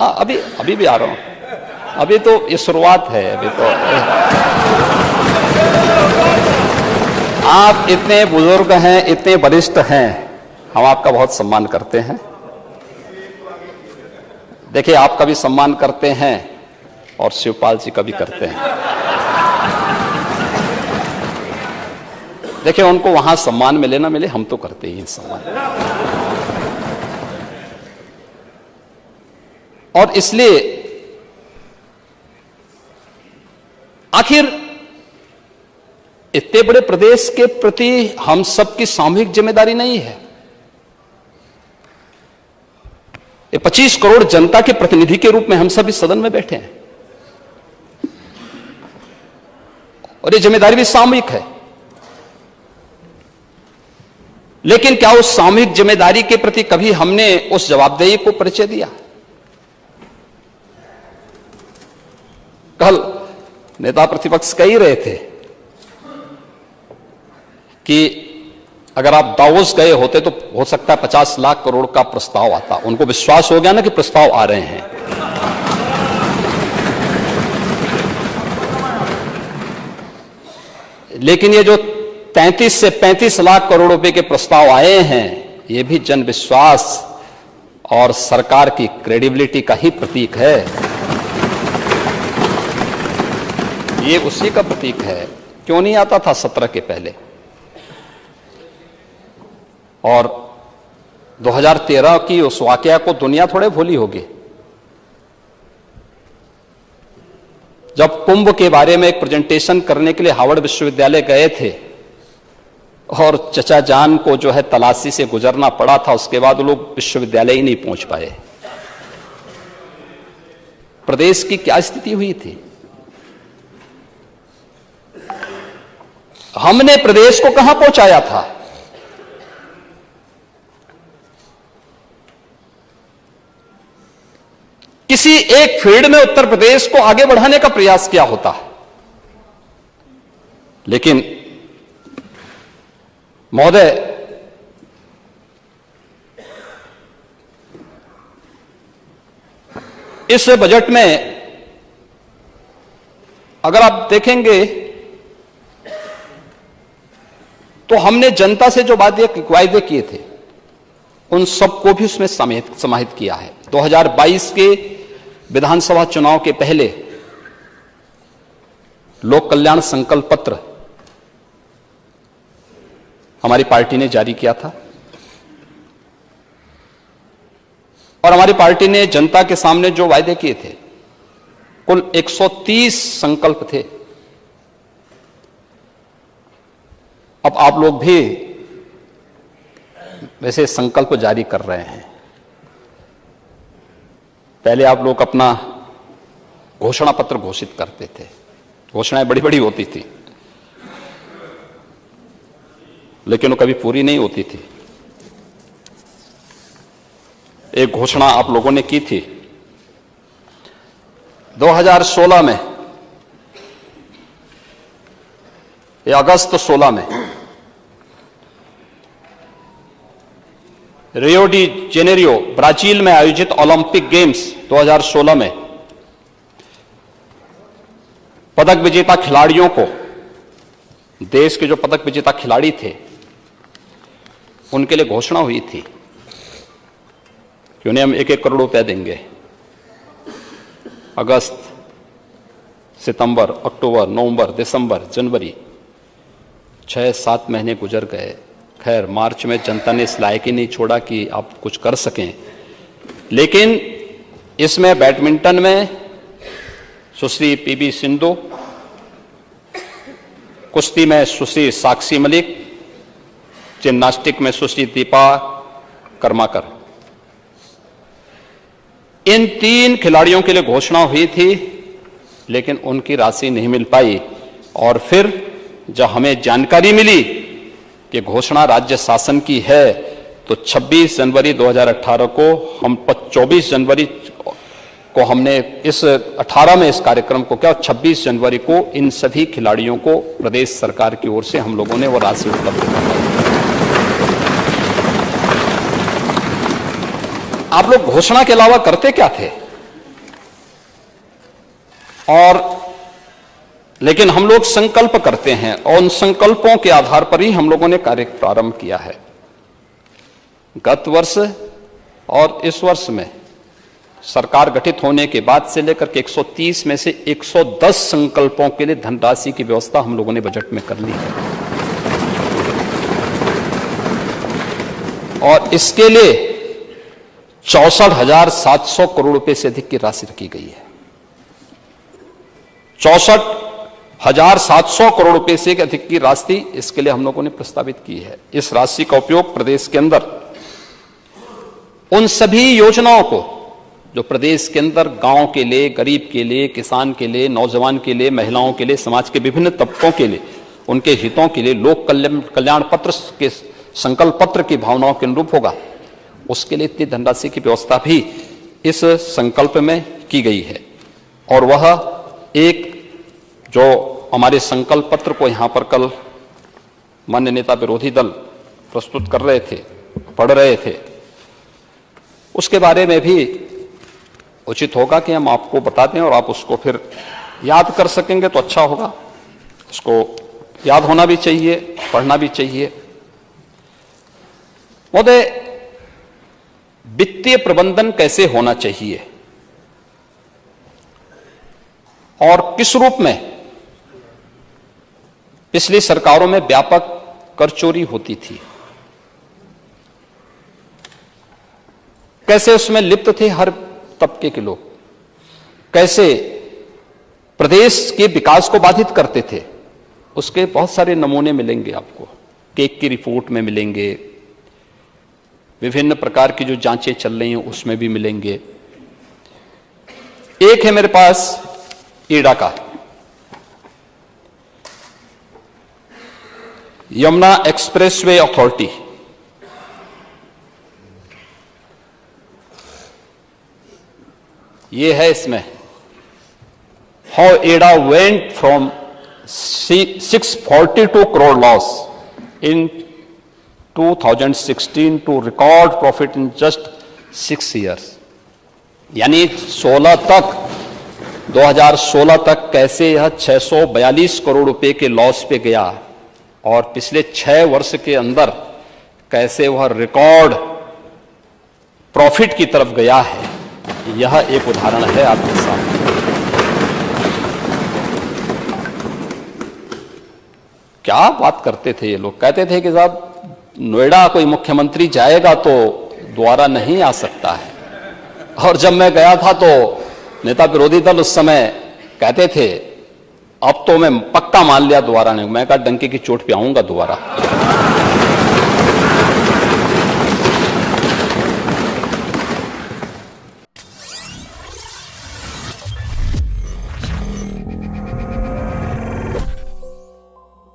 हाँ, अभी अभी भी आ रहा हूं। अभी तो ये शुरुआत है। अभी तो आप इतने बुजुर्ग हैं, इतने वरिष्ठ हैं, हम आपका बहुत सम्मान करते हैं। देखिए, आपका भी सम्मान करते हैं और शिवपाल जी का भी करते हैं। देखिए, उनको वहां सम्मान मिले ना मिले, हम तो करते ही हैं सम्मान। और इसलिए आखिर इतने बड़े प्रदेश के प्रति हम सबकी सामूहिक जिम्मेदारी नहीं है? ये 25 करोड़ जनता के प्रतिनिधि के रूप में हम सब इस सदन में बैठे हैं और ये जिम्मेदारी भी सामूहिक है। लेकिन क्या उस सामूहिक जिम्मेदारी के प्रति कभी हमने उस जवाबदेही को परिचय दिया? कल नेता प्रतिपक्ष कह ही रहे थे कि अगर आप दावोस गए होते तो हो सकता है 50 लाख करोड़ का प्रस्ताव आता। उनको विश्वास हो गया ना कि प्रस्ताव आ रहे हैं। लेकिन ये जो 33 से 35 लाख करोड़ रुपए के प्रस्ताव आए हैं, ये भी जन विश्वास और सरकार की क्रेडिबिलिटी का ही प्रतीक है। ये उसी का प्रतीक है। क्यों नहीं आता था 17 के पहले? और 2013 की उस वाकया को दुनिया थोड़े भूली होगी, जब कुंभ के बारे में एक प्रेजेंटेशन करने के लिए हार्वर्ड विश्वविद्यालय गए थे और चचा जान को जो है तलाशी से गुजरना पड़ा था। उसके बाद लोग विश्वविद्यालय ही नहीं पहुंच पाए। प्रदेश की क्या स्थिति हुई थी? हमने प्रदेश को कहां पहुंचाया था? किसी एक फील्ड में उत्तर प्रदेश को आगे बढ़ाने का प्रयास किया होता। लेकिन महोदय, इस बजट में अगर आप देखेंगे तो हमने जनता से जो वायदे किए थे उन सबको भी उसमें समाहित किया है। 2022 के विधानसभा चुनाव के पहले लोक कल्याण संकल्प पत्र हमारी पार्टी ने जारी किया था और हमारी पार्टी ने जनता के सामने जो वायदे किए थे, कुल 130 संकल्प थे। अब आप लोग भी वैसे संकल्प जारी कर रहे हैं। पहले आप लोग अपना घोषणा पत्र घोषित करते थे, घोषणाएं बड़ी बड़ी होती थी, लेकिन वो कभी पूरी नहीं होती थी। एक घोषणा आप लोगों ने की थी 2016 में या अगस्त 16 में रियो डी जेनेरियो ब्राजील में आयोजित ओलंपिक गेम्स 2016 में पदक विजेता खिलाड़ियों को, देश के जो पदक विजेता खिलाड़ी थे उनके लिए घोषणा हुई थी कि उन्हें हम 1-1 करोड़ रुपए देंगे। अगस्त, सितंबर, अक्टूबर, नवंबर, दिसंबर, जनवरी, 6-7 महीने गुजर गए। खैर, मार्च में जनता ने इस लायक ही नहीं छोड़ा कि आप कुछ कर सकें। लेकिन इसमें बैडमिंटन में सुश्री पीवी सिंधु, कुश्ती में सुश्री साक्षी मलिक, जिम्नास्टिक में सुश्री दीपा कर्माकर, इन 3 खिलाड़ियों के लिए घोषणा हुई थी, लेकिन उनकी राशि नहीं मिल पाई। और फिर जब हमें जानकारी मिली कि घोषणा राज्य शासन की है, तो 26 जनवरी 2018 को हम 24 जनवरी को हमने इस 18 में इस कार्यक्रम को किया और 26 जनवरी को इन सभी खिलाड़ियों को प्रदेश सरकार की ओर से हम लोगों ने वो राशि उपलब्ध कराई। आप लोग घोषणा के अलावा करते क्या थे? और लेकिन हम लोग संकल्प करते हैं और उन संकल्पों के आधार पर ही हम लोगों ने कार्य प्रारंभ किया है। गत वर्ष और इस वर्ष में सरकार गठित होने के बाद से लेकर के 130 में से 110 संकल्पों के लिए धनराशि की व्यवस्था हम लोगों ने बजट में कर ली है और इसके लिए 64,700 करोड़ रुपए से अधिक की राशि रखी गई है। 64,700 करोड़ रुपए से अधिक की राशि इसके लिए हम लोगों ने प्रस्तावित की है। इस राशि का उपयोग प्रदेश के अंदर उन सभी योजनाओं को जो प्रदेश के अंदर गांव के लिए, गरीब के लिए, किसान के लिए, नौजवान के लिए, महिलाओं के लिए, समाज के विभिन्न तबकों के लिए, उनके हितों के लिए लोक कल्याण पत्र के संकल्प पत्र की भावनाओं के अनुरूप होगा, उसके लिए इतनी धनराशि की व्यवस्था भी इस संकल्प में की गई है। और वह एक जो हमारे संकल्प पत्र को यहां पर कल मान्य नेता विरोधी दल प्रस्तुत कर रहे थे, पढ़ रहे थे, उसके बारे में भी उचित होगा कि हम आपको बता दें और आप उसको फिर याद कर सकेंगे तो अच्छा होगा। उसको याद होना भी चाहिए, पढ़ना भी चाहिए। महोदय, वित्तीय प्रबंधन कैसे होना चाहिए और किस रूप में पिछली सरकारों में व्यापक कर चोरी होती थी, कैसे उसमें लिप्त थे हर तबके के लोग, कैसे प्रदेश के विकास को बाधित करते थे, उसके बहुत सारे नमूने मिलेंगे आपको। केक की रिपोर्ट में मिलेंगे, विभिन्न प्रकार की जो जांचें चल रही हैं उसमें भी मिलेंगे। एक है मेरे पास ईडा का, यमुना एक्सप्रेसवे अथॉरिटी, ये है इसमें how Ada went from 642 crore loss in 2016 to record profit in just 6 years. यानी 2016 तक कैसे यह 642 करोड़ रुपए के लॉस पे गया और पिछले 6 वर्ष के अंदर कैसे वह रिकॉर्ड प्रॉफिट की तरफ गया है। यह एक उदाहरण है आपके सामने। क्या बात करते थे ये लोग, कहते थे कि साहब नोएडा कोई मुख्यमंत्री जाएगा तो दोबारा नहीं आ सकता है। और जब मैं गया था तो नेता विरोधी दल उस समय कहते थे अब तो मैं पक्का मान लिया दोबारा नहीं, मैं कहा डंके की चोट पे आऊंगा दोबारा।